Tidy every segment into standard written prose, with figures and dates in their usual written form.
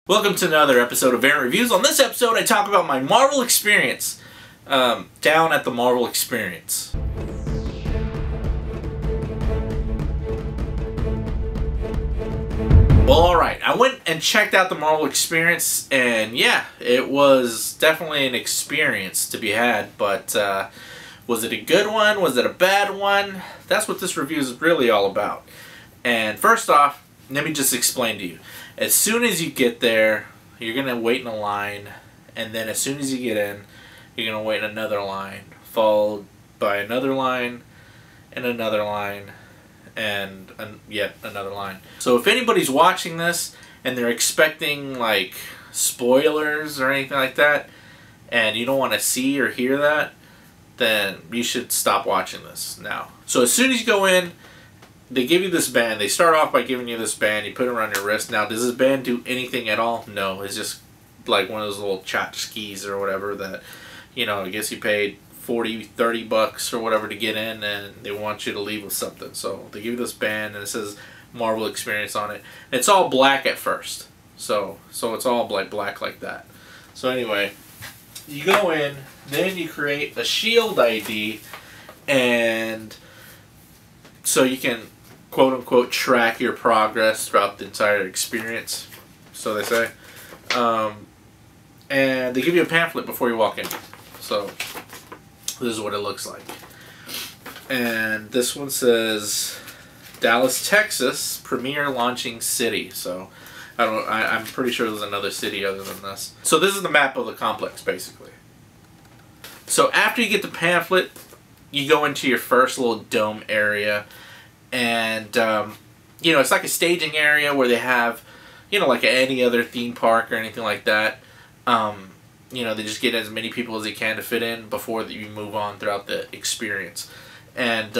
Welcome to another episode of Variant Reviews. On this episode, I talk about my Marvel experience down at the Marvel Experience. Well, alright, I went and checked out the Marvel Experience, and yeah, it was definitely an experience to be had, but was it a good one? Was it a bad one? That's what this review is really all about. And first off, let me just explain to you. As soon as you get there, you're going to wait in a line, and then as soon as you get in, you're going to wait in another line, followed by another line, and another line, and yet another line. So if anybody's watching this, and they're expecting, like, spoilers or anything like that, and you don't want to see or hear that, then you should stop watching this now. So as soon as you go in, they give you this band. They start off by giving you this band. You put it around your wrist. Now, does this band do anything at all? No. It's just like one of those little tchotchkes or whatever that, you know, I guess you paid 40, 30 bucks or whatever to get in, and they want you to leave with something. So they give you this band, and it says Marvel Experience on it. It's all black at first. So it's all black like that. So anyway, you go in, then you create a Shield ID, and so you can quote-unquote track your progress throughout the entire experience, so they say. And they give you a pamphlet before you walk in. So this is what it looks like. And this one says Dallas, Texas, premier launching city. So I'm pretty sure there's another city other than this. So this is the map of the complex, basically. So after you get the pamphlet, you go into your first little dome area, and you know, it's like a staging area where they have, you know, like any other theme park or anything like that. You know, they just get as many people as they can to fit in before you move on throughout the experience. And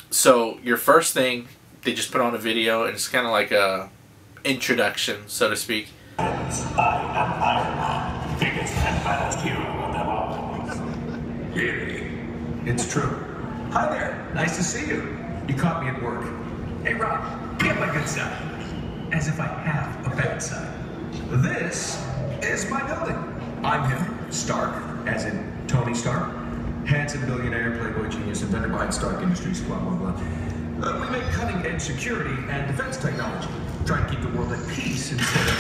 so your first thing, they just put on a video, and it's kind of like a introduction, so to speak. I am Iron Man, biggest and baddest hero of them all. Really? It's true. Hi there. Nice to see you. You caught me at work. Hey, Rob, get my good side. As if I have a bad side. This is my building. I'm him, Stark, as in Tony Stark. Handsome billionaire, playboy genius, inventor behind Stark Industries, blah, blah, blah. We make cutting-edge security and defense technology. Try to keep the world at peace instead of,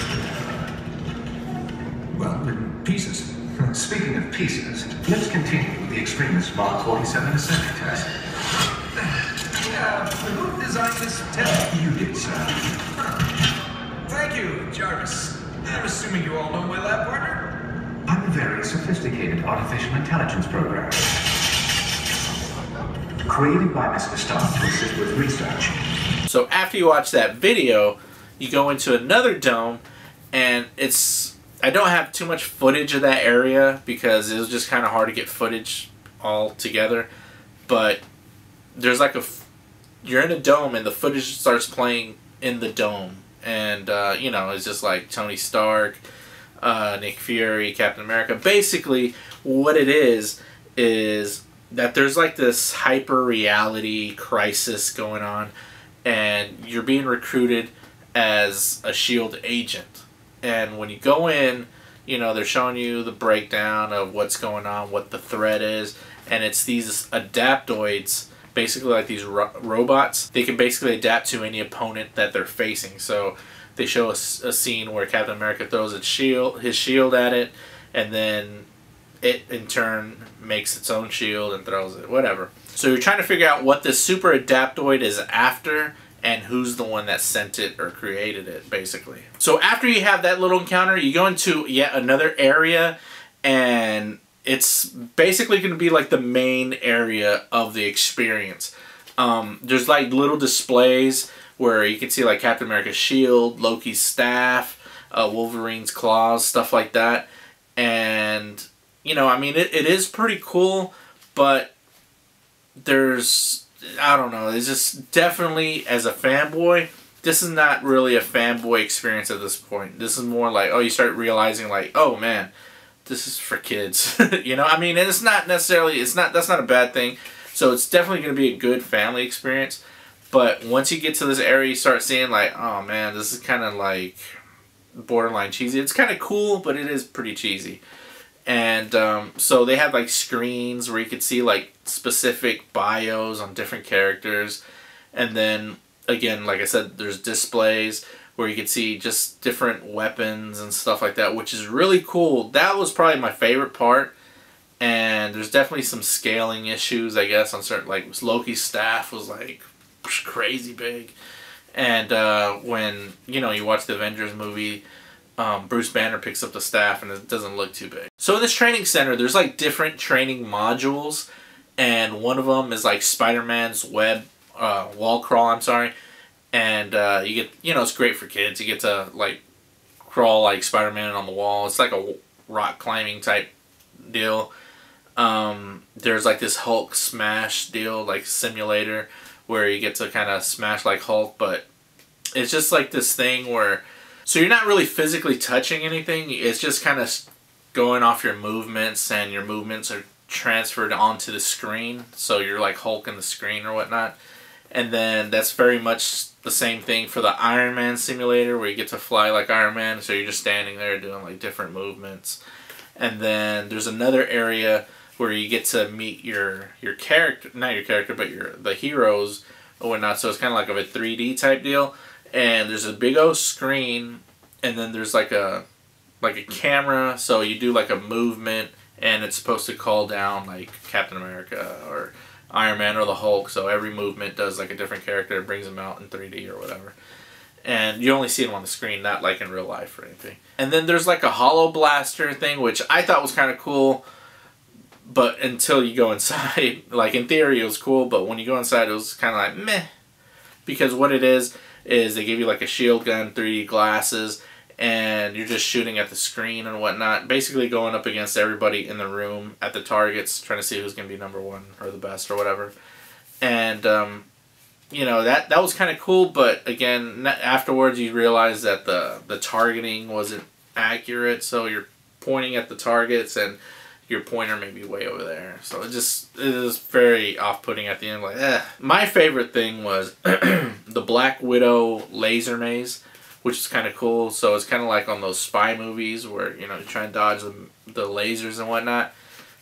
well, in pieces. Speaking of pieces, let's continue with the extremist Mark 47 assembly test. Who designed this test? You did, sir. Thank you, Jarvis. I'm assuming you all know my lab partner? I'm a very sophisticated artificial intelligence program. Created by Mr. Stark to assist with research. So after you watch that video, you go into another dome, and I don't have too much footage of that area because it was just kind of hard to get footage all together. But there's like you're in a dome, and the footage starts playing in the dome. And, you know, it's just like Tony Stark, Nick Fury, Captain America. Basically, what it is that there's like this hyper-reality crisis going on, and you're being recruited as a SHIELD agent. And when you go in, you know, they're showing you the breakdown of what's going on, what the threat is, and it's these adaptoids, basically like these robots. They can basically adapt to any opponent that they're facing. So they show a scene where Captain America throws his shield at it, and then it in turn makes its own shield and throws it, whatever. So you're trying to figure out what this super adaptoid is after, and who's the one that sent it or created it, basically. So after you have that little encounter, you go into yet another area, and it's basically going to be like the main area of the experience. There's like little displays where you can see like Captain America's shield, Loki's staff, Wolverine's claws, stuff like that. And, you know, I mean, it is pretty cool, but there's, I don't know, it's just definitely, as a fanboy, this is not really a fanboy experience at this point. This is more like, oh, you start realizing like, oh man, this is for kids. You know, I mean, and it's not necessarily, that's not a bad thing. So it's definitely going to be a good family experience. But once you get to this area, you start seeing like, oh man, this is kind of like, borderline cheesy. It's kind of cool, but it is pretty cheesy. And so they have like screens where you could see like specific bios on different characters. And then again, like I said, there's displays where you could see just different weapons and stuff like that, which is really cool. That was probably my favorite part. And there's definitely some scaling issues, I guess, on certain, like Loki's staff was like crazy big. And when, you know, you watch the Avengers movie, Bruce Banner picks up the staff and it doesn't look too big. So in this training center, there's like different training modules. And one of them is like Spider-Man's wall crawl, I'm sorry. And you get, you know, it's great for kids. You get to like crawl like Spider-Man on the wall. It's like a rock climbing type deal. There's like this Hulk smash deal, like simulator, where you get to kind of smash like Hulk, but it's just like this thing where, so you're not really physically touching anything. It's just kind of going off your movements, and your movements are transferred onto the screen. So you're like Hulk in the screen or whatnot. And then that's very much the same thing for the Iron Man simulator, where you get to fly like Iron Man. So you're just standing there doing like different movements. And then there's another area where you get to meet your character, not your character, but the heroes or whatnot. So it's kind of like a 3D type deal. And there's a big old screen, and then there's like a camera. So you do like a movement, and it's supposed to call down like Captain America or Iron Man or the Hulk. So every movement does like a different character. It brings them out in 3D or whatever. And you only see them on the screen, not like in real life or anything. And then there's like a hollow blaster thing, which I thought was kind of cool. But until you go inside, like in theory it was cool, but when you go inside it was kind of like meh. Because what it is they give you like a shield gun, 3D glasses, and you're just shooting at the screen and whatnot. Basically going up against everybody in the room at the targets, trying to see who's going to be number one or the best or whatever. And, you know, that was kind of cool, but again, afterwards you realize that the targeting wasn't accurate, so you're pointing at the targets and your pointer may be way over there. So it is very off-putting at the end, like, eh. My favorite thing was the Black Widow laser maze, which is kind of cool. So it's kind of like on those spy movies where, you know, you try and dodge the lasers and whatnot.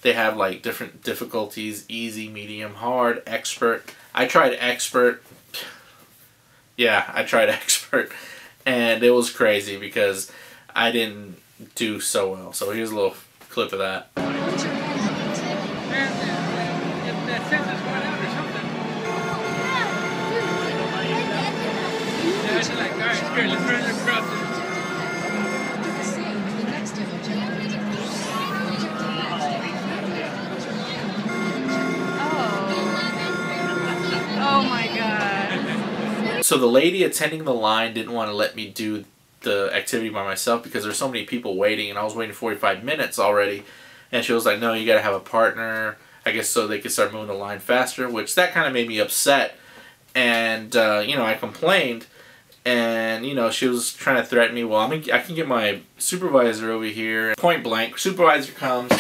They have like different difficulties: easy, medium, hard, expert. I tried expert. Yeah, I tried expert, and it was crazy because I didn't do so well. So here's a little clip of that. Oh my god. So the lady attending the line didn't want to let me do the activity by myself because there's so many people waiting, and I was waiting 45 minutes already. And she was like, no, you got to have a partner, I guess, so they could start moving the line faster, which that kind of made me upset. And, you know, I complained. And, you know, she was trying to threaten me. Well, I can get my supervisor over here. Point blank, supervisor comes,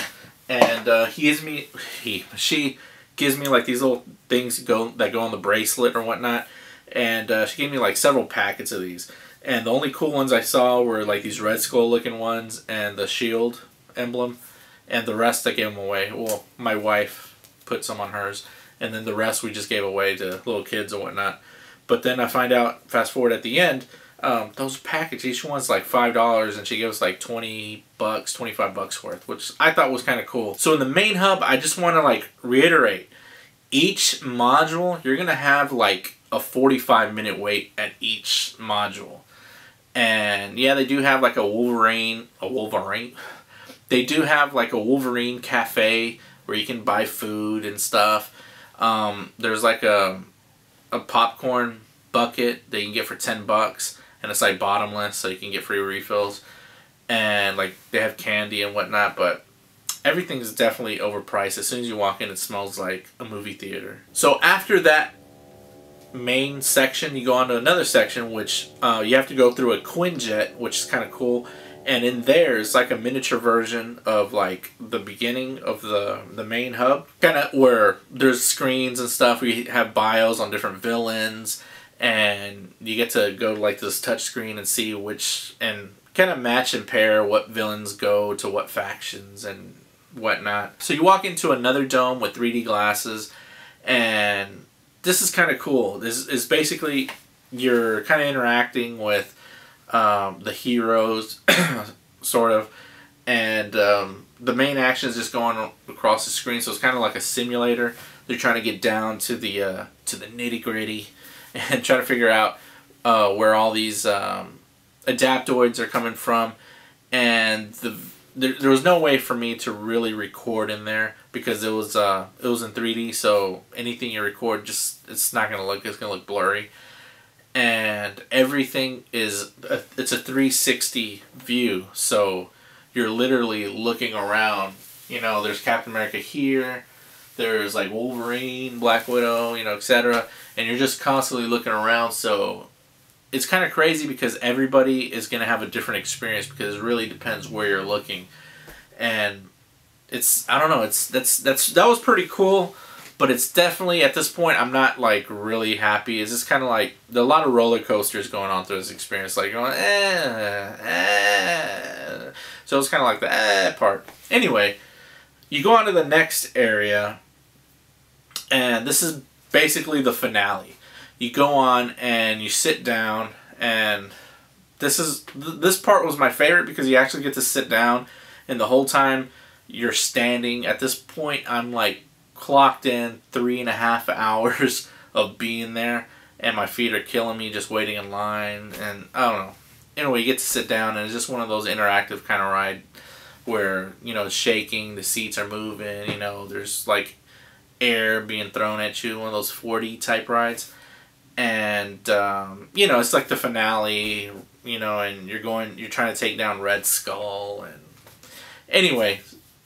and she gives me like these little things that go on the bracelet or whatnot. And she gave me like several packets of these. And the only cool ones I saw were like these Red Skull looking ones and the shield emblem. And the rest I gave them away. Well, my wife put some on hers. And then the rest we just gave away to little kids and whatnot. But then I find out, fast forward at the end, those packages, each one's like $5, and she gave us like $20, $25 worth, which I thought was kind of cool. So in the main hub, I just want to like reiterate, each module, you're going to have like a 45-minute wait at each module. And yeah, they do have like a Wolverine. They do have like a Wolverine cafe where you can buy food and stuff. There's like a popcorn bucket that you can get for $10, and it's like bottomless, so you can get free refills. And like they have candy and whatnot, but everything's definitely overpriced. As soon as you walk in, it smells like a movie theater. So after that main section, you go on to another section, which you have to go through a Quinjet, which is kind of cool. And in there, it's like a miniature version of like the beginning of the main hub. Kind of where there's screens and stuff. We have bios on different villains. And you get to go to like this touch screen and see and kind of match and pair what villains go to what factions and whatnot. So you walk into another dome with 3D glasses, and this is kind of cool. This is basically you're kind of interacting with the heroes, sort of, and the main action is just going across the screen. So it's kind of like a simulator. They're trying to get down to the nitty gritty and try to figure out where all these adaptoids are coming from, and there was no way for me to really record in there because it was in 3D. So anything you record, it's gonna look blurry. And everything it's a 360 view, so you're literally looking around. You know, there's Captain America here, there's like Wolverine, Black Widow, you know, etc. And you're just constantly looking around. So it's kind of crazy because everybody is gonna have a different experience because it really depends where you're looking. And I don't know, that was pretty cool. But it's definitely, at this point, I'm not, like, really happy. It's just kind of like, there are a lot of roller coasters going on through this experience. Like, going, So it's kind of like the part. Anyway, you go on to the next area, and this is basically the finale. You go on, and you sit down, and this part was my favorite because you actually get to sit down, and the whole time you're standing. At this point, I'm, like, clocked in 3.5 hours of being there, and my feet are killing me just waiting in line, and I don't know. Anyway, you get to sit down, and it's just one of those interactive kind of ride where, you know, it's shaking, the seats are moving, you know, there's like air being thrown at you, one of those 4D type rides. And you know, it's like the finale, you know, and you're trying to take down Red Skull, and anyway,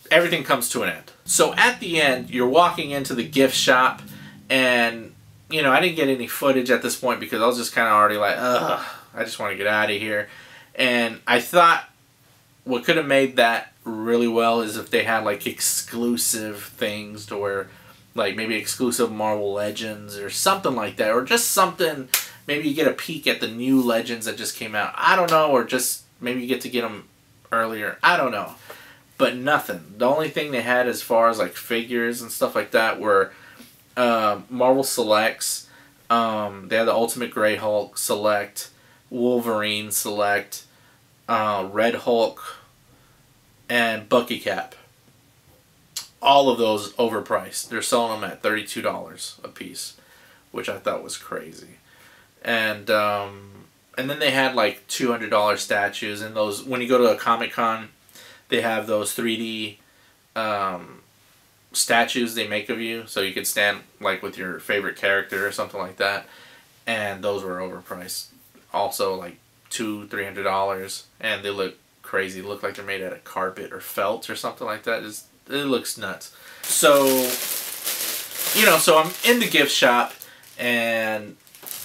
everything comes to an end. So at the end, you're walking into the gift shop, and, you know, I didn't get any footage at this point because I was just kind of already like, ugh, I just want to get out of here. And I thought what could have made that really well is if they had, like, exclusive things to where, like, maybe exclusive Marvel Legends or something like that, or just something, maybe you get a peek at the new Legends that just came out. I don't know, or just maybe you get to get them earlier. I don't know. But nothing. The only thing they had as far as like figures and stuff like that were Marvel Selects. They had the Ultimate Grey Hulk Select, Wolverine Select, Red Hulk, and Bucky Cap. All of those overpriced. They're selling them at $32 a piece, which I thought was crazy. And then they had like $200 statues, and those, when you go to a Comic-Con, they have those 3D statues they make of you, so you could stand like with your favorite character or something like that. And those were overpriced, also like $200-300, and they look crazy. They look like they're made out of carpet or felt or something like that. It looks nuts. So, you know, so I'm in the gift shop, and,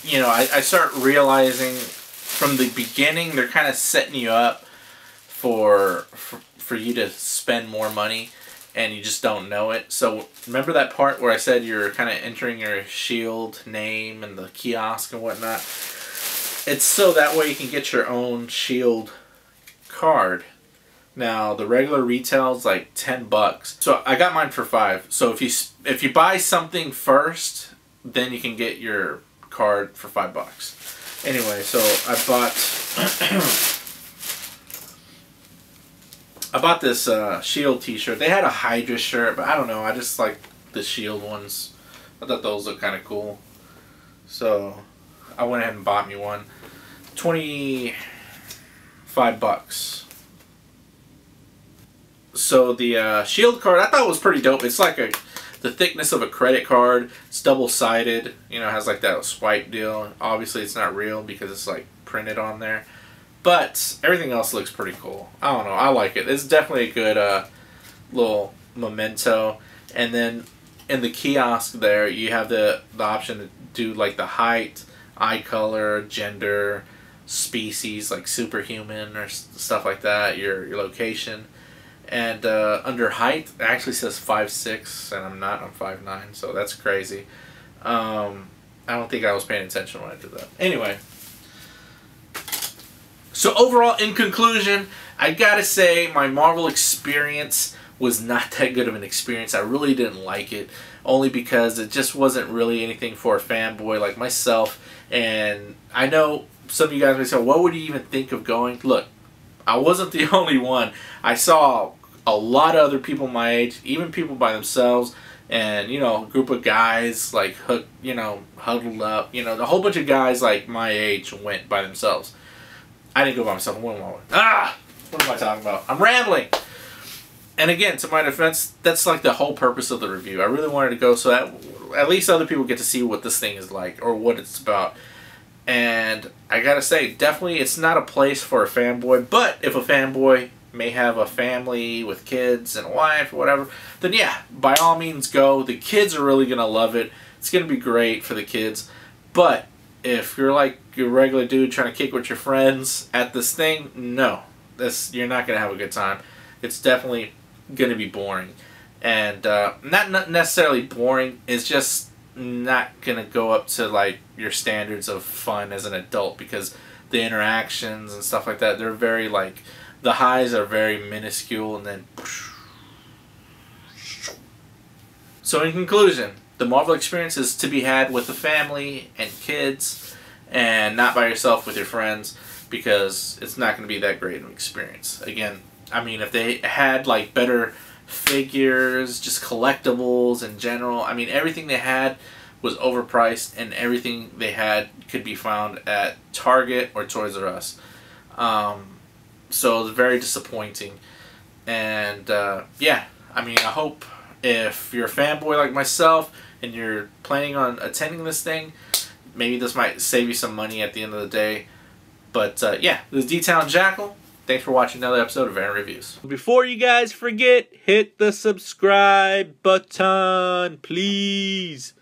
you know, I start realizing from the beginning they're kind of setting you up for you to spend more money, and you just don't know it. So remember that part where I said you're kind of entering your S.H.I.E.L.D. name and the kiosk and whatnot? It's so that way you can get your own S.H.I.E.L.D. card. Now the regular retail is like $10. So I got mine for $5. So if you buy something first, then you can get your card for $5. Anyway, so I bought this S.H.I.E.L.D. t-shirt. They had a Hydra shirt, but I don't know. I just like the S.H.I.E.L.D. ones. I thought those looked kind of cool. So I went ahead and bought me one. $25. So the S.H.I.E.L.D. card I thought was pretty dope. It's like the thickness of a credit card. It's double-sided. You know, it has like that swipe deal. Obviously it's not real because it's like printed on there. But everything else looks pretty cool. I don't know. I like it. It's definitely a good little memento. And then in the kiosk there, you have the option to do like the height, eye color, gender, species, like superhuman or stuff like that, your location. And under height, it actually says 5'6", and I'm not. I'm 5'9", so that's crazy. I don't think I was paying attention when I did that. Anyway. So overall, in conclusion, I gotta say my Marvel experience was not that good of an experience. I really didn't like it, only because it just wasn't really anything for a fanboy like myself. And I know some of you guys may say, what would you even think of going? Look, I wasn't the only one. I saw a lot of other people my age, even people by themselves, and, you know, a group of guys, like, huddled up. You know, the whole bunch of guys, like, my age went by themselves. I didn't go by myself. What am I talking about? I'm rambling. And again, to my defense, that's like the whole purpose of the review. I really wanted to go so that at least other people get to see what this thing is like or what it's about. And I gotta say, definitely it's not a place for a fanboy, but if a fanboy may have a family with kids and a wife or whatever, then yeah, by all means go. The kids are really gonna love it. It's gonna be great for the kids. But if you're like your regular dude trying to kick with your friends at this thing, no. You're not gonna have a good time. It's definitely gonna be boring. And not necessarily boring, it's just not gonna go up to like your standards of fun as an adult, because the interactions and stuff like that, they're very like, the highs are very minuscule, and then so in conclusion, the Marvel experience is to be had with the family and kids, and not by yourself with your friends, because it's not going to be that great of an experience. Again, I mean, if they had like better figures, just collectibles in general, I mean, everything they had was overpriced, and everything they had could be found at Target or Toys R Us. So it was very disappointing. And yeah, I mean, I hope if you're a fanboy like myself and you're planning on attending this thing, maybe this might save you some money at the end of the day. But yeah, this is D-Town Jackal. Thanks for watching another episode of Aaron Reviews. Before you guys forget, hit the subscribe button, please.